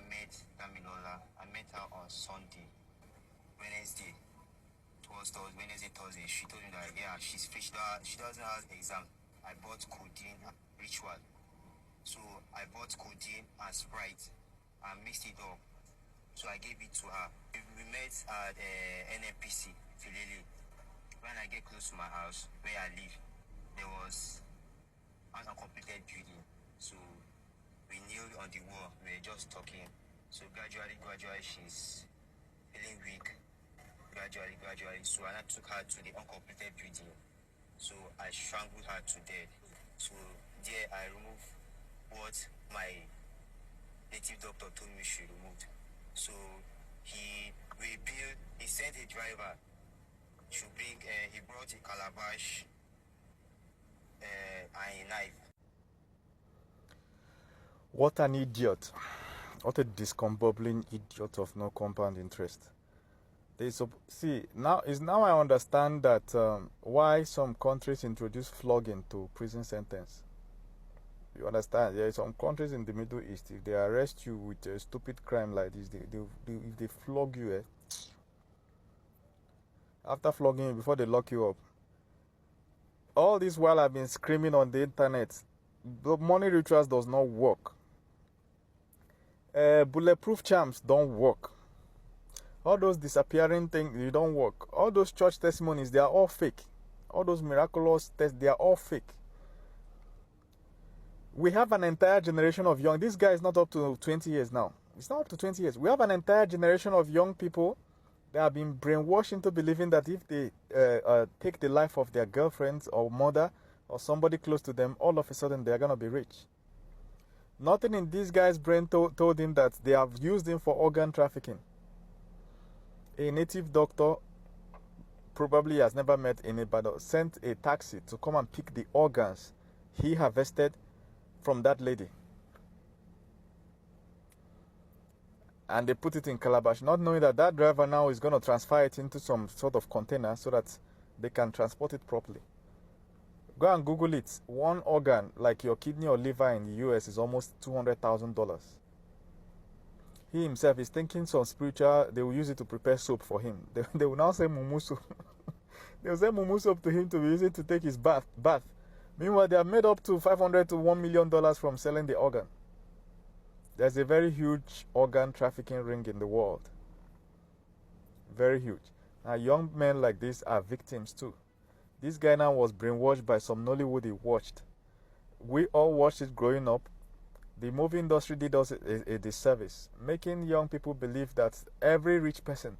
I met Damilola, I met her on Sunday, Wednesday. It was Wednesday, Thursday. She told me that, yeah, she's free. She doesn't have exam. I bought codeine and ritual. So I bought codeine and Sprite and mixed it up. So I gave it to her. We met at NNPC, Filele. When I get close to my house, where I live, there was an uncompleted building. So we kneeled on the wall. We were just talking. So gradually, she's feeling weak. Gradually. So I took her to the uncompleted building. So I strangled her to death. So there I removed what my native doctor told me she removed. So he sent a driver to bring, he brought a calabash and a knife. What an idiot. What a discombobulating idiot of no compound interest. Now I understand that why some countries introduce flogging to prison sentence. You understand? There are some countries in the Middle East, if they arrest you with a stupid crime like this, if they flog you, after flogging you, before they lock you up. All this while I've been screaming on the internet, the MoneyRituals does not work. Bulletproof charms don't work. All those disappearing things, they don't work. All those church testimonies, they are all fake. All those miraculous tests, they are all fake. We have an entire generation of young, this guy is not up to 20 years now. It's not up to 20 years. We have an entire generation of young people that have been brainwashed into believing that if they take the life of their girlfriends or mother or somebody close to them, all of a sudden they are going to be rich. Nothing in this guy's brain told him that they have used him for organ trafficking. A native doctor probably has never met anybody, sent a taxi to come and pick the organs he harvested from that lady. And they put it in calabash, not knowing that that driver now is going to transfer it into some sort of container so that they can transport it properly. Go and Google it. One organ, like your kidney or liver in the US, is almost $200,000. He himself is thinking some spiritual, they will use it to prepare soap for him. They will now say mumu soap. They will say mumu soap to him to be used to take his bath. Meanwhile, they have made up to $500 to $1 million from selling the organ. There's a very huge organ trafficking ring in the world. Very huge. Now, young men like this are victims too. This guy now was brainwashed by some Nollywood he watched. We all watched it growing up. The movie industry did us a disservice, making young people believe that every rich person,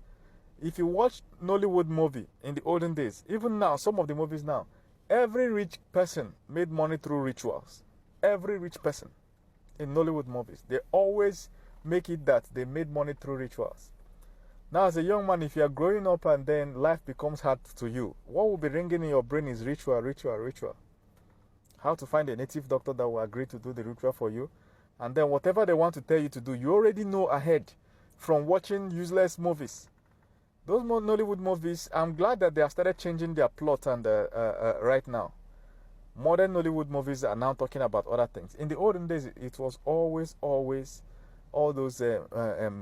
if you watch Nollywood movie in the olden days, even now, some of the movies now, every rich person made money through rituals. Every rich person in Nollywood movies, they always make it that they made money through rituals. Now, as a young man, if you are growing up and then life becomes hard to you, what will be ringing in your brain is ritual. How to find a native doctor that will agree to do the ritual for you. And then whatever they want to tell you to do, you already know ahead from watching useless movies. Those Nollywood movies, I'm glad that they have started changing their plot and right now. Modern Nollywood movies are now talking about other things. In the olden days, it was always all those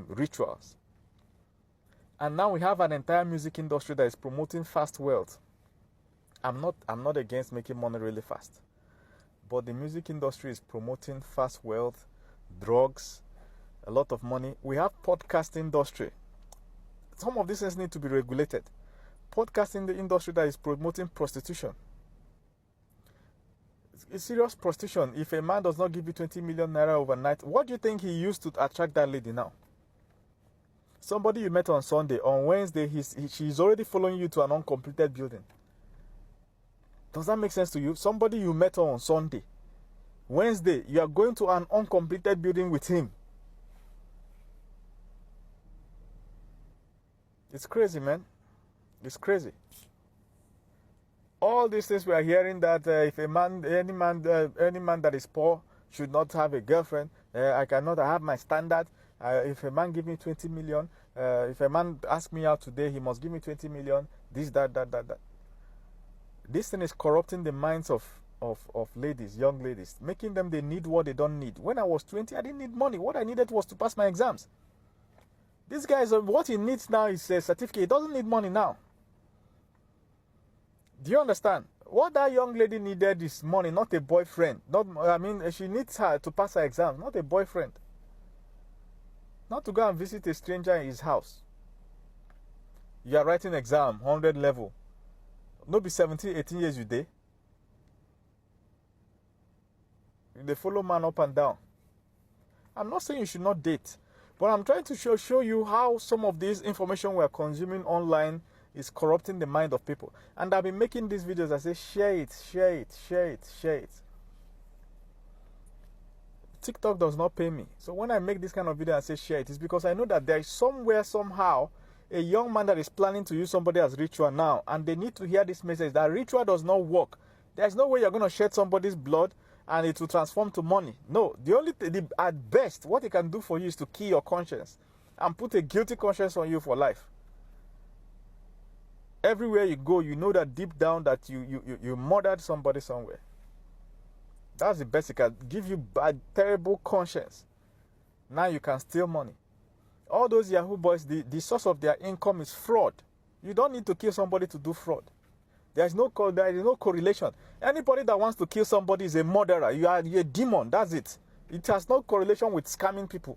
rituals. And now we have an entire music industry that is promoting fast wealth. I'm not against making money really fast. But the music industry is promoting fast wealth, drugs, a lot of money. We have podcast industry. Some of these things need to be regulated. Podcast in the industry that is promoting prostitution. It's serious prostitution. If a man does not give you 20 million naira overnight, what do you think he used to attract that lady now? Somebody you met on Sunday, on Wednesday, she's already following you to an uncompleted building. Does that make sense to you? Somebody you met on Sunday, Wednesday, you are going to an uncompleted building with him. It's crazy, man. It's crazy. All these things we are hearing that if any man that is poor should not have a girlfriend. I cannot have my standard. If a man give me 20 million, if a man ask me out today, he must give me 20 million. This, that. This thing is corrupting the minds of of ladies, young ladies, making them they need what they don't need. When I was 20, I didn't need money. What I needed was to pass my exams. This guy is what he needs now is a certificate. He doesn't need money now. Do you understand? What that young lady needed is money, not a boyfriend. She needs her to pass her exams, not a boyfriend. Not to go and visit a stranger in his house. You are writing exam, 100 level. No be 17, 18 years you dey. They follow man up and down. I'm not saying you should not date, but I'm trying to show you how some of this information we're consuming online is corrupting the mind of people. And I've been making these videos. I say share it, share it, share it, share it. TikTok does not pay me. So when I make this kind of video and say share it, it's because I know that there is somewhere, somehow, a young man that is planning to use somebody as ritual now, and they need to hear this message that ritual does not work. There's no way you're going to shed somebody's blood and it will transform to money. No, at best, what it can do for you is to kill your conscience and put a guilty conscience on you for life. Everywhere you go, you know that deep down that you murdered somebody somewhere. That's the best. It can give you bad, terrible conscience. Now you can steal money. All those Yahoo boys, the source of their income is fraud. You don't need to kill somebody to do fraud. There is no correlation. Anybody that wants to kill somebody is a murderer. You're a demon. That's it. It has no correlation with scamming people.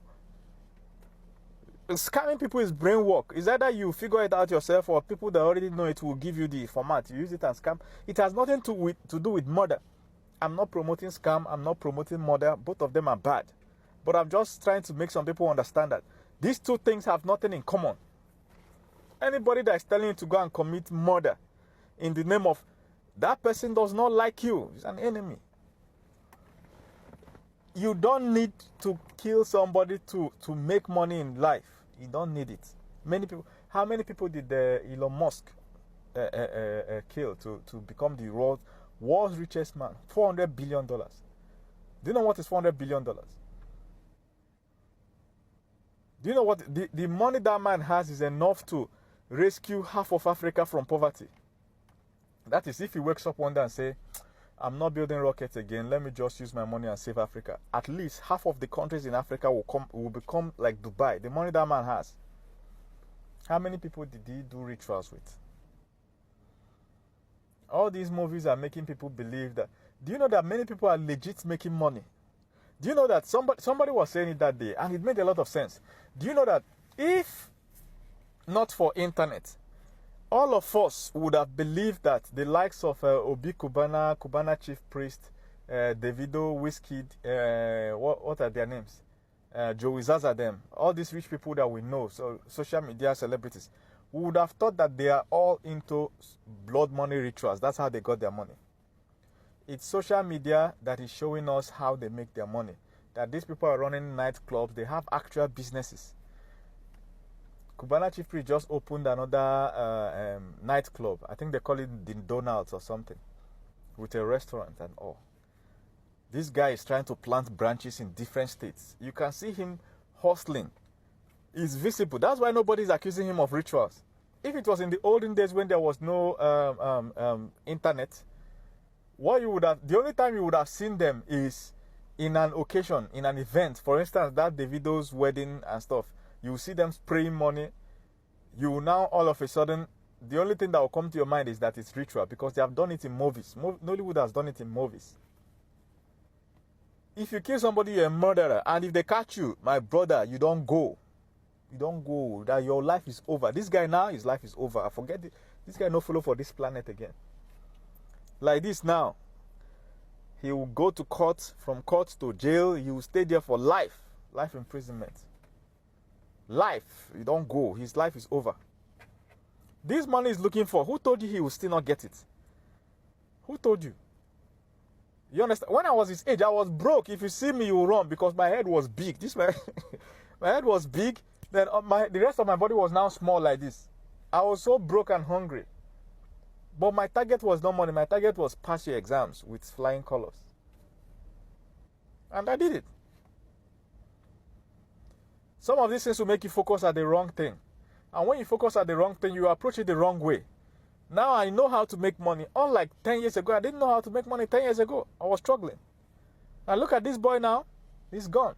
Scamming people is brain work. It's either you figure it out yourself or people that already know it will give you the format. You use it and scam. It has nothing to do with murder. I'm not promoting scam. I'm not promoting murder. Both of them are bad. But I'm just trying to make some people understand that these two things have nothing in common. Anybody that is telling you to go and commit murder in the name of that person does not like you, he's an enemy. You don't need to kill somebody to make money in life. You don't need it. Many people. How many people did Elon Musk kill to become the world's richest man? $400 billion. Do you know what is $400 billion? Do you know what the money that man has is enough to rescue half of Africa from poverty? That is, if he wakes up one day and say, I'm not building rockets again, let me just use my money and save Africa. At least half of the countries in Africa will become like Dubai. The money that man has. How many people did he do rituals with? All these movies are making people believe that. Do you know that many people are legit making money? Do you know that somebody was saying it that day, and it made a lot of sense. Do you know that if not for internet, all of us would have believed that the likes of Obi Cubana Chief Priest, Davido, Wizkid, what are their names? Joey Zaza, them, all these rich people that we know, so social media celebrities, we would have thought that they are all into blood money rituals. That's how they got their money. It's social media that is showing us how they make their money. That these people are running nightclubs, they have actual businesses. Cubana Chief Priest just opened another nightclub. I think they call it the Donald's or something, with a restaurant and all. This guy is trying to plant branches in different states. You can see him hustling. It's visible. That's why nobody is accusing him of rituals. If it was in the olden days when there was no internet, the only time you would have seen them is in an occasion, in an event. For instance, that Davido's wedding and stuff. You will see them spraying money. You will now all of a sudden, the only thing that will come to your mind is that it's ritual because they have done it in movies. Nollywood has done it in movies. If you kill somebody, you're a murderer. And if they catch you, my brother, you don't go. You don't go. That your life is over. This guy now, his life is over. I forget it. This guy no follow for this planet again. Like this now. He will go to court, from court to jail. He will stay there for life. Life imprisonment. Life. You don't go. His life is over. This money is looking for. Who told you he will still not get it? Who told you? You understand? When I was his age, I was broke. If you see me, you will run because my head was big. My head was big. Then the rest of my body was now small like this. I was so broke and hungry. But my target was not money. My target was pass your exams with flying colors. And I did it. Some of these things will make you focus at the wrong thing. And when you focus at the wrong thing, you approach it the wrong way. Now I know how to make money. Unlike 10 years ago, I didn't know how to make money 10 years ago. I was struggling. And look at this boy now. He's gone.